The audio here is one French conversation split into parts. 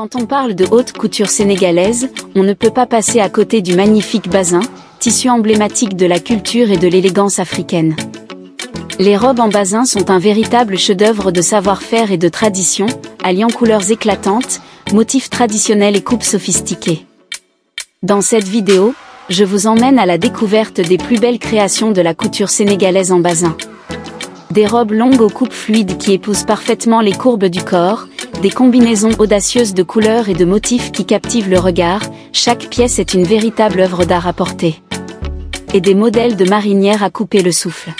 Quand on parle de haute couture sénégalaise, on ne peut pas passer à côté du magnifique bazin, tissu emblématique de la culture et de l'élégance africaine. Les robes en bazin sont un véritable chef-d'œuvre de savoir-faire et de tradition, alliant couleurs éclatantes, motifs traditionnels et coupes sophistiquées. Dans cette vidéo, je vous emmène à la découverte des plus belles créations de la couture sénégalaise en bazin. Des robes longues aux coupes fluides qui épousent parfaitement les courbes du corps, des combinaisons audacieuses de couleurs et de motifs qui captivent le regard, chaque pièce est une véritable œuvre d'art à porter. Et des modèles de marinières à couper le souffle.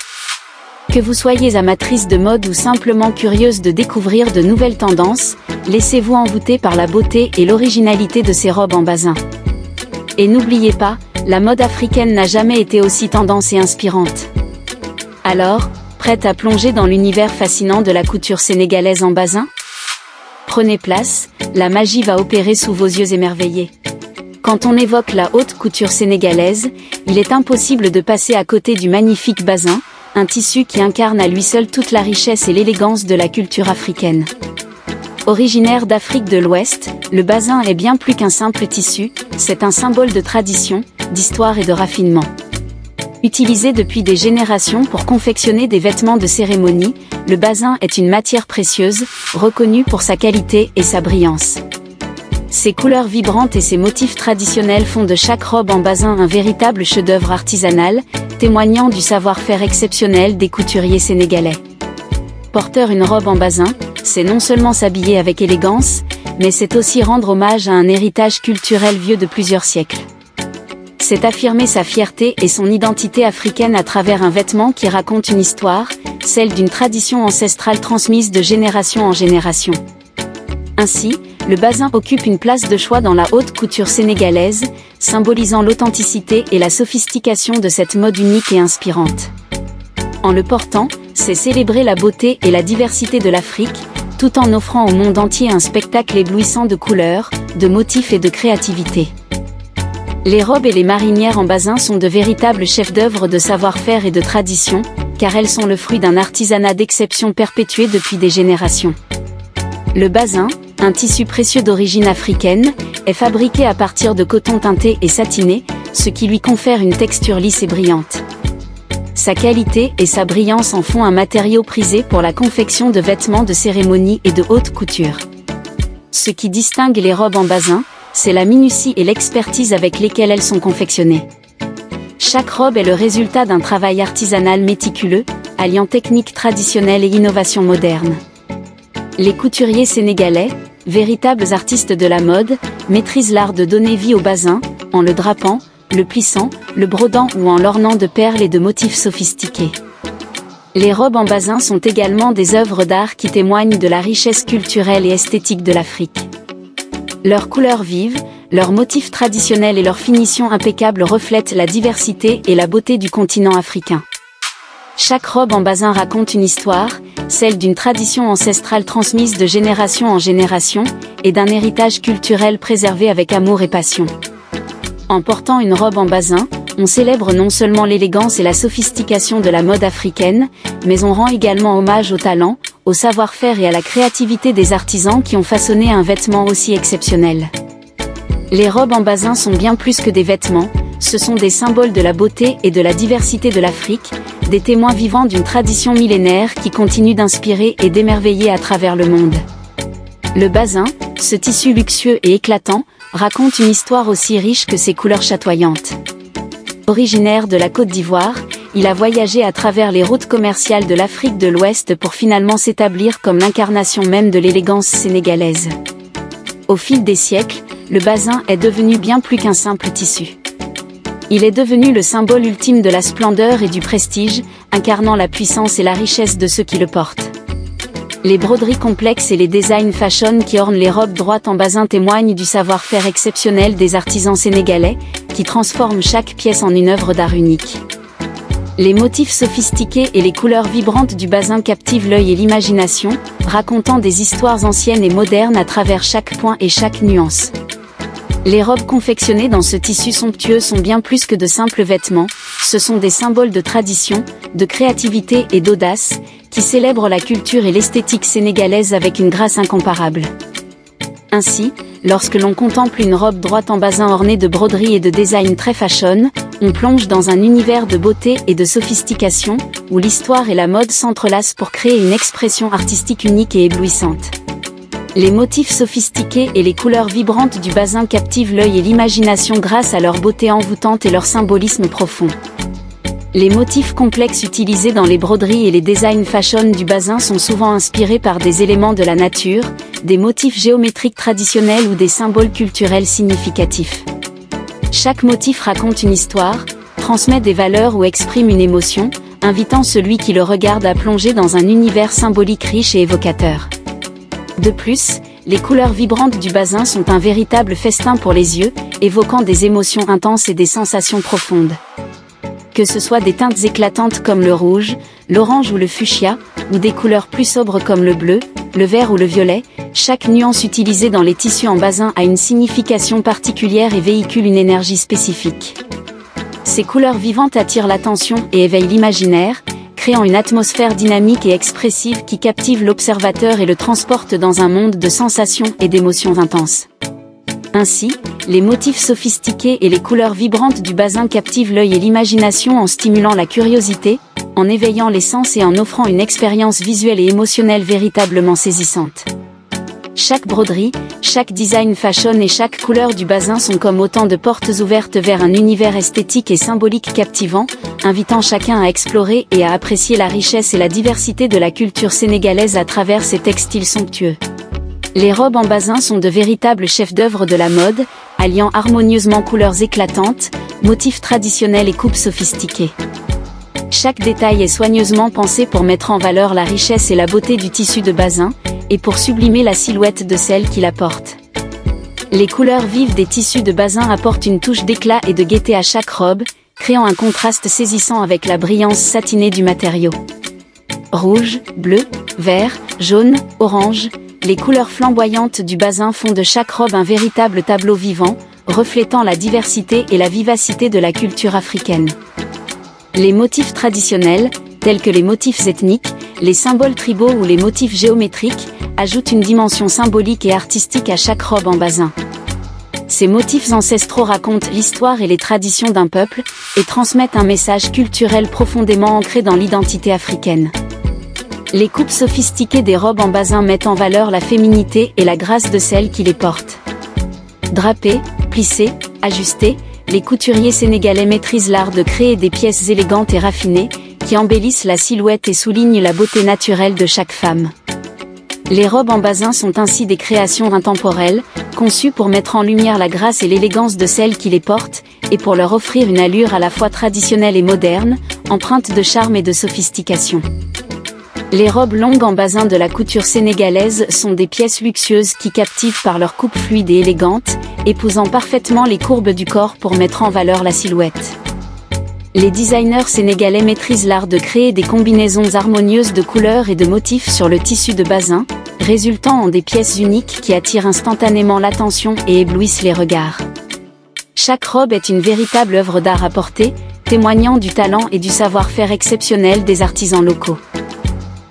Que vous soyez amatrice de mode ou simplement curieuse de découvrir de nouvelles tendances, laissez-vous envoûter par la beauté et l'originalité de ces robes en bazin. Et n'oubliez pas, la mode africaine n'a jamais été aussi tendance et inspirante. Alors, prête à plonger dans l'univers fascinant de la couture sénégalaise en bazin? Prenez place, la magie va opérer sous vos yeux émerveillés. Quand on évoque la haute couture sénégalaise, il est impossible de passer à côté du magnifique bazin, un tissu qui incarne à lui seul toute la richesse et l'élégance de la culture africaine. Originaire d'Afrique de l'Ouest, le bazin est bien plus qu'un simple tissu, c'est un symbole de tradition, d'histoire et de raffinement. Utilisé depuis des générations pour confectionner des vêtements de cérémonie, le bazin est une matière précieuse, reconnue pour sa qualité et sa brillance. Ses couleurs vibrantes et ses motifs traditionnels font de chaque robe en bazin un véritable chef-d'œuvre artisanal, témoignant du savoir-faire exceptionnel des couturiers sénégalais. Porter une robe en bazin, c'est non seulement s'habiller avec élégance, mais c'est aussi rendre hommage à un héritage culturel vieux de plusieurs siècles. C'est affirmer sa fierté et son identité africaine à travers un vêtement qui raconte une histoire, celle d'une tradition ancestrale transmise de génération en génération. Ainsi, le bazin occupe une place de choix dans la haute couture sénégalaise, symbolisant l'authenticité et la sophistication de cette mode unique et inspirante. En le portant, c'est célébrer la beauté et la diversité de l'Afrique, tout en offrant au monde entier un spectacle éblouissant de couleurs, de motifs et de créativité. Les robes et les marinières en bazin sont de véritables chefs-d'œuvre de savoir-faire et de tradition, car elles sont le fruit d'un artisanat d'exception perpétué depuis des générations. Le bazin, un tissu précieux d'origine africaine, est fabriqué à partir de coton teinté et satiné, ce qui lui confère une texture lisse et brillante. Sa qualité et sa brillance en font un matériau prisé pour la confection de vêtements de cérémonie et de haute couture. Ce qui distingue les robes en bazin, c'est la minutie et l'expertise avec lesquelles elles sont confectionnées. Chaque robe est le résultat d'un travail artisanal méticuleux, alliant technique traditionnelle et innovation moderne. Les couturiers sénégalais, véritables artistes de la mode, maîtrisent l'art de donner vie au bazin, en le drapant, le plissant, le brodant ou en l'ornant de perles et de motifs sophistiqués. Les robes en bazin sont également des œuvres d'art qui témoignent de la richesse culturelle et esthétique de l'Afrique. Leurs couleurs vives, leurs motifs traditionnels et leur finition impeccable reflètent la diversité et la beauté du continent africain. Chaque robe en bazin raconte une histoire, celle d'une tradition ancestrale transmise de génération en génération, et d'un héritage culturel préservé avec amour et passion. En portant une robe en bazin, on célèbre non seulement l'élégance et la sophistication de la mode africaine, mais on rend également hommage au talent, au savoir-faire et à la créativité des artisans qui ont façonné un vêtement aussi exceptionnel. Les robes en bazin sont bien plus que des vêtements, ce sont des symboles de la beauté et de la diversité de l'Afrique, des témoins vivants d'une tradition millénaire qui continue d'inspirer et d'émerveiller à travers le monde. Le bazin, ce tissu luxueux et éclatant, raconte une histoire aussi riche que ses couleurs chatoyantes. Originaire de la Côte d'Ivoire, il a voyagé à travers les routes commerciales de l'Afrique de l'Ouest pour finalement s'établir comme l'incarnation même de l'élégance sénégalaise. Au fil des siècles, le bazin est devenu bien plus qu'un simple tissu. Il est devenu le symbole ultime de la splendeur et du prestige, incarnant la puissance et la richesse de ceux qui le portent. Les broderies complexes et les designs fashion qui ornent les robes droites en bazin témoignent du savoir-faire exceptionnel des artisans sénégalais, qui transforment chaque pièce en une œuvre d'art unique. Les motifs sophistiqués et les couleurs vibrantes du bazin captivent l'œil et l'imagination, racontant des histoires anciennes et modernes à travers chaque point et chaque nuance. Les robes confectionnées dans ce tissu somptueux sont bien plus que de simples vêtements, ce sont des symboles de tradition, de créativité et d'audace, qui célèbrent la culture et l'esthétique sénégalaise avec une grâce incomparable. Ainsi, lorsque l'on contemple une robe droite en basin ornée de broderies et de designs très fashion, on plonge dans un univers de beauté et de sophistication, où l'histoire et la mode s'entrelacent pour créer une expression artistique unique et éblouissante. Les motifs sophistiqués et les couleurs vibrantes du basin captivent l'œil et l'imagination grâce à leur beauté envoûtante et leur symbolisme profond. Les motifs complexes utilisés dans les broderies et les designs fashion du basin sont souvent inspirés par des éléments de la nature, des motifs géométriques traditionnels ou des symboles culturels significatifs. Chaque motif raconte une histoire, transmet des valeurs ou exprime une émotion, invitant celui qui le regarde à plonger dans un univers symbolique riche et évocateur. De plus, les couleurs vibrantes du basin sont un véritable festin pour les yeux, évoquant des émotions intenses et des sensations profondes. Que ce soit des teintes éclatantes comme le rouge, l'orange ou le fuchsia, ou des couleurs plus sobres comme le bleu, le vert ou le violet, chaque nuance utilisée dans les tissus en basin a une signification particulière et véhicule une énergie spécifique. Ces couleurs vivantes attirent l'attention et éveillent l'imaginaire, créant une atmosphère dynamique et expressive qui captive l'observateur et le transporte dans un monde de sensations et d'émotions intenses. Ainsi, les motifs sophistiqués et les couleurs vibrantes du basin captivent l'œil et l'imagination en stimulant la curiosité, en éveillant les sens et en offrant une expérience visuelle et émotionnelle véritablement saisissante. Chaque broderie, chaque design fashion et chaque couleur du basin sont comme autant de portes ouvertes vers un univers esthétique et symbolique captivant, invitant chacun à explorer et à apprécier la richesse et la diversité de la culture sénégalaise à travers ces textiles somptueux. Les robes en basin sont de véritables chefs-d'œuvre de la mode, alliant harmonieusement couleurs éclatantes, motifs traditionnels et coupes sophistiquées. Chaque détail est soigneusement pensé pour mettre en valeur la richesse et la beauté du tissu de basin, et pour sublimer la silhouette de celle qui la porte. Les couleurs vives des tissus de basin apportent une touche d'éclat et de gaieté à chaque robe, créant un contraste saisissant avec la brillance satinée du matériau. Rouge, bleu, vert, jaune, orange, les couleurs flamboyantes du basin font de chaque robe un véritable tableau vivant, reflétant la diversité et la vivacité de la culture africaine. Les motifs traditionnels, tels que les motifs ethniques, les symboles tribaux ou les motifs géométriques, ajoutent une dimension symbolique et artistique à chaque robe en basin. Ces motifs ancestraux racontent l'histoire et les traditions d'un peuple, et transmettent un message culturel profondément ancré dans l'identité africaine. Les coupes sophistiquées des robes en basin mettent en valeur la féminité et la grâce de celles qui les portent. Drapées, plissées, ajustées, les couturiers sénégalais maîtrisent l'art de créer des pièces élégantes et raffinées, qui embellissent la silhouette et soulignent la beauté naturelle de chaque femme. Les robes en basin sont ainsi des créations intemporelles, conçues pour mettre en lumière la grâce et l'élégance de celles qui les portent, et pour leur offrir une allure à la fois traditionnelle et moderne, empreinte de charme et de sophistication. Les robes longues en basin de la couture sénégalaise sont des pièces luxueuses qui captivent par leur coupe fluide et élégante, épousant parfaitement les courbes du corps pour mettre en valeur la silhouette. Les designers sénégalais maîtrisent l'art de créer des combinaisons harmonieuses de couleurs et de motifs sur le tissu de basin, résultant en des pièces uniques qui attirent instantanément l'attention et éblouissent les regards. Chaque robe est une véritable œuvre d'art à porter, témoignant du talent et du savoir-faire exceptionnel des artisans locaux.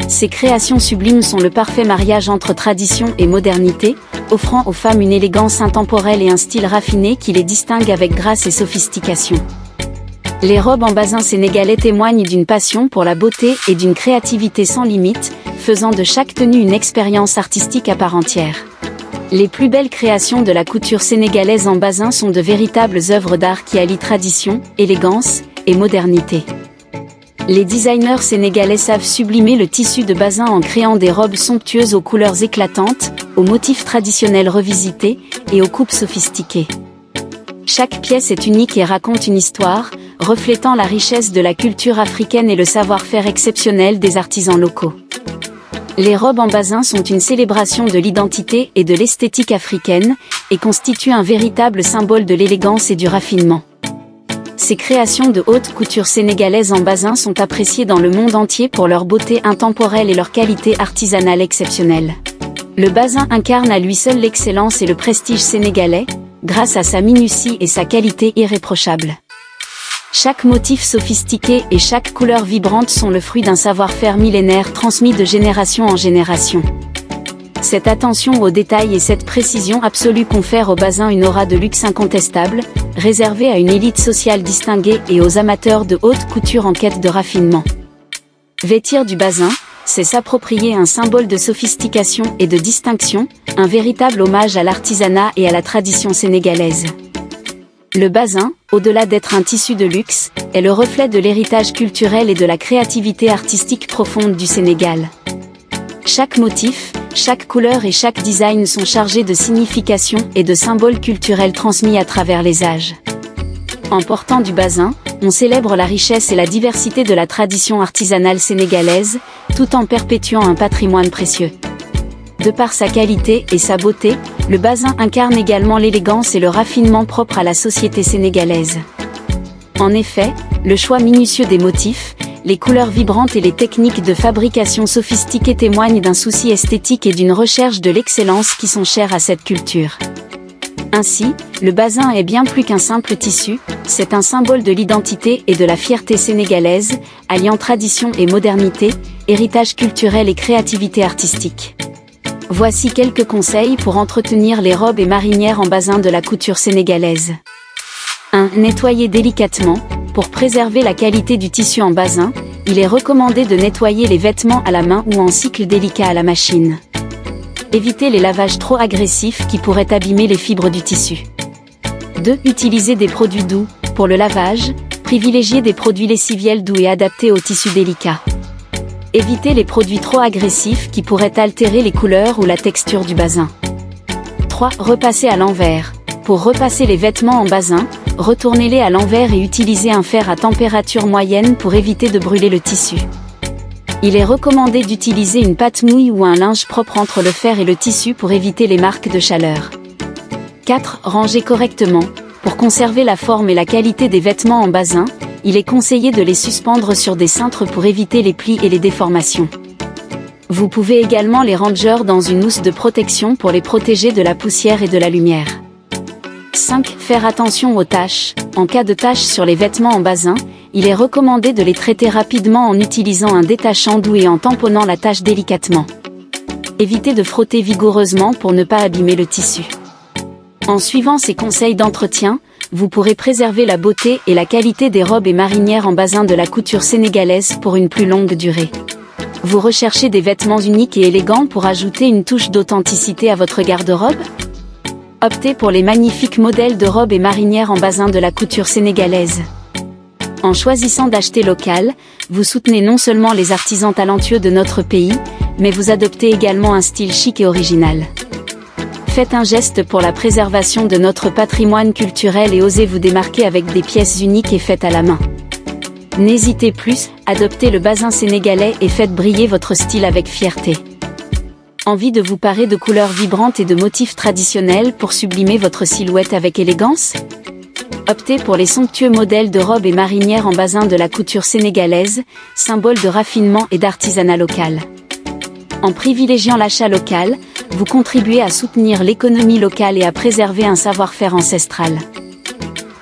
Ces créations sublimes sont le parfait mariage entre tradition et modernité, offrant aux femmes une élégance intemporelle et un style raffiné qui les distingue avec grâce et sophistication. Les robes en basin sénégalais témoignent d'une passion pour la beauté et d'une créativité sans limite, faisant de chaque tenue une expérience artistique à part entière. Les plus belles créations de la couture sénégalaise en basin sont de véritables œuvres d'art qui allient tradition, élégance et modernité. Les designers sénégalais savent sublimer le tissu de basin en créant des robes somptueuses aux couleurs éclatantes, aux motifs traditionnels revisités et aux coupes sophistiquées. Chaque pièce est unique et raconte une histoire, reflétant la richesse de la culture africaine et le savoir-faire exceptionnel des artisans locaux. Les robes en basin sont une célébration de l'identité et de l'esthétique africaine, et constituent un véritable symbole de l'élégance et du raffinement. Ces créations de haute couture sénégalaise en basin sont appréciées dans le monde entier pour leur beauté intemporelle et leur qualité artisanale exceptionnelle. Le basin incarne à lui seul l'excellence et le prestige sénégalais, grâce à sa minutie et sa qualité irréprochable. Chaque motif sophistiqué et chaque couleur vibrante sont le fruit d'un savoir-faire millénaire transmis de génération en génération. Cette attention aux détails et cette précision absolue confèrent au bazin une aura de luxe incontestable, réservée à une élite sociale distinguée et aux amateurs de haute couture en quête de raffinement. Vêtir du bazin, c'est s'approprier un symbole de sophistication et de distinction, un véritable hommage à l'artisanat et à la tradition sénégalaise. Le bazin, au-delà d'être un tissu de luxe, est le reflet de l'héritage culturel et de la créativité artistique profonde du Sénégal. Chaque motif, chaque couleur et chaque design sont chargés de signification et de symboles culturels transmis à travers les âges. En portant du bazin, on célèbre la richesse et la diversité de la tradition artisanale sénégalaise, tout en perpétuant un patrimoine précieux. De par sa qualité et sa beauté, le bazin incarne également l'élégance et le raffinement propres à la société sénégalaise. En effet, le choix minutieux des motifs, les couleurs vibrantes et les techniques de fabrication sophistiquées témoignent d'un souci esthétique et d'une recherche de l'excellence qui sont chers à cette culture. Ainsi, le bazin est bien plus qu'un simple tissu, c'est un symbole de l'identité et de la fierté sénégalaise, alliant tradition et modernité, héritage culturel et créativité artistique. Voici quelques conseils pour entretenir les robes et marinières en bazin de la couture sénégalaise. 1. Nettoyer délicatement. Pour préserver la qualité du tissu en bazin, il est recommandé de nettoyer les vêtements à la main ou en cycle délicat à la machine. Évitez les lavages trop agressifs qui pourraient abîmer les fibres du tissu. 2. Utilisez des produits doux. Pour le lavage, privilégiez des produits lessiviels doux et adaptés aux tissus délicats. Évitez les produits trop agressifs qui pourraient altérer les couleurs ou la texture du bazin. 3. Repassez à l'envers. Pour repasser les vêtements en bazin, retournez-les à l'envers et utilisez un fer à température moyenne pour éviter de brûler le tissu. Il est recommandé d'utiliser une pâte mouille ou un linge propre entre le fer et le tissu pour éviter les marques de chaleur. 4. Rangez correctement. Pour conserver la forme et la qualité des vêtements en bazin, il est conseillé de les suspendre sur des cintres pour éviter les plis et les déformations. Vous pouvez également les ranger dans une housse de protection pour les protéger de la poussière et de la lumière. 5. Faire attention aux taches. En cas de taches sur les vêtements en bazin, il est recommandé de les traiter rapidement en utilisant un détachant doux et en tamponnant la tache délicatement. Évitez de frotter vigoureusement pour ne pas abîmer le tissu. En suivant ces conseils d'entretien, vous pourrez préserver la beauté et la qualité des robes et marinières en bazin de la couture sénégalaise pour une plus longue durée. Vous recherchez des vêtements uniques et élégants pour ajouter une touche d'authenticité à votre garde-robe ? Optez pour les magnifiques modèles de robes et marinières en bazin de la couture sénégalaise. En choisissant d'acheter local, vous soutenez non seulement les artisans talentueux de notre pays, mais vous adoptez également un style chic et original. Faites un geste pour la préservation de notre patrimoine culturel et osez vous démarquer avec des pièces uniques et faites à la main. N'hésitez plus, adoptez le bazin sénégalais et faites briller votre style avec fierté. Envie de vous parer de couleurs vibrantes et de motifs traditionnels pour sublimer votre silhouette avec élégance ? Optez pour les somptueux modèles de robes et marinières en bazin de la couture sénégalaise, symbole de raffinement et d'artisanat local. En privilégiant l'achat local, vous contribuez à soutenir l'économie locale et à préserver un savoir-faire ancestral.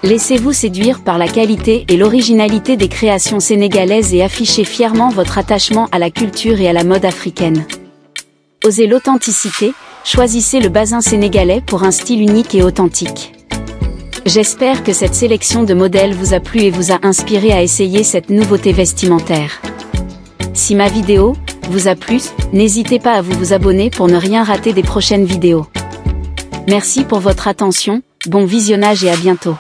Laissez-vous séduire par la qualité et l'originalité des créations sénégalaises et affichez fièrement votre attachement à la culture et à la mode africaine. Osez l'authenticité, choisissez le bazin sénégalais pour un style unique et authentique. J'espère que cette sélection de modèles vous a plu et vous a inspiré à essayer cette nouveauté vestimentaire. Si ma vidéo vous a plu, n'hésitez pas à vous abonner pour ne rien rater des prochaines vidéos. Merci pour votre attention, bon visionnage et à bientôt.